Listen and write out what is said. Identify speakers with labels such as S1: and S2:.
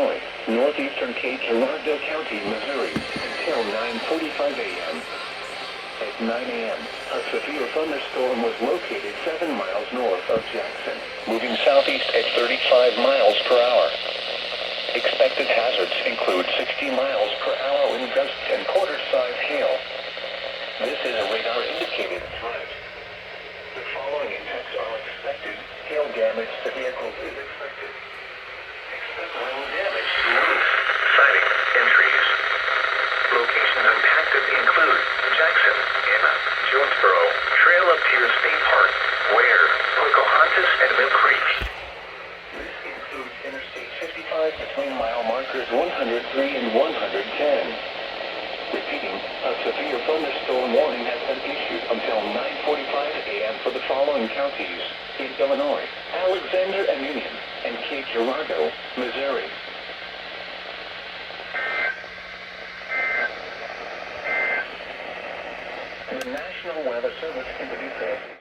S1: Illinois, northeastern Cape Girardeau County, Missouri, until 9:45 a.m. At 9 a.m., a severe thunderstorm was located 7 miles north of Jackson, moving southeast at 35 miles per hour. Expected hazards include 60 miles per hour wind gusts and quarter-size hail. This is a radar-indicated threat. The following impacts are expected. Hail damage to vehicles is expected. Expect wind damage to roofs, siding, and trees. Locations impacted include Jackson, Anna, Jonesboro, Trail of Tears State Park, Ware, Pocahontas, and Mill Creek. This includes Interstate 55 between mile markers 103 and 110. Repeating, a severe thunderstorm warning has been issued until 9:45 a.m. for the following counties in Illinois: Alexander and Union, and Cape Girardeau, Missouri. The National Weather Service can be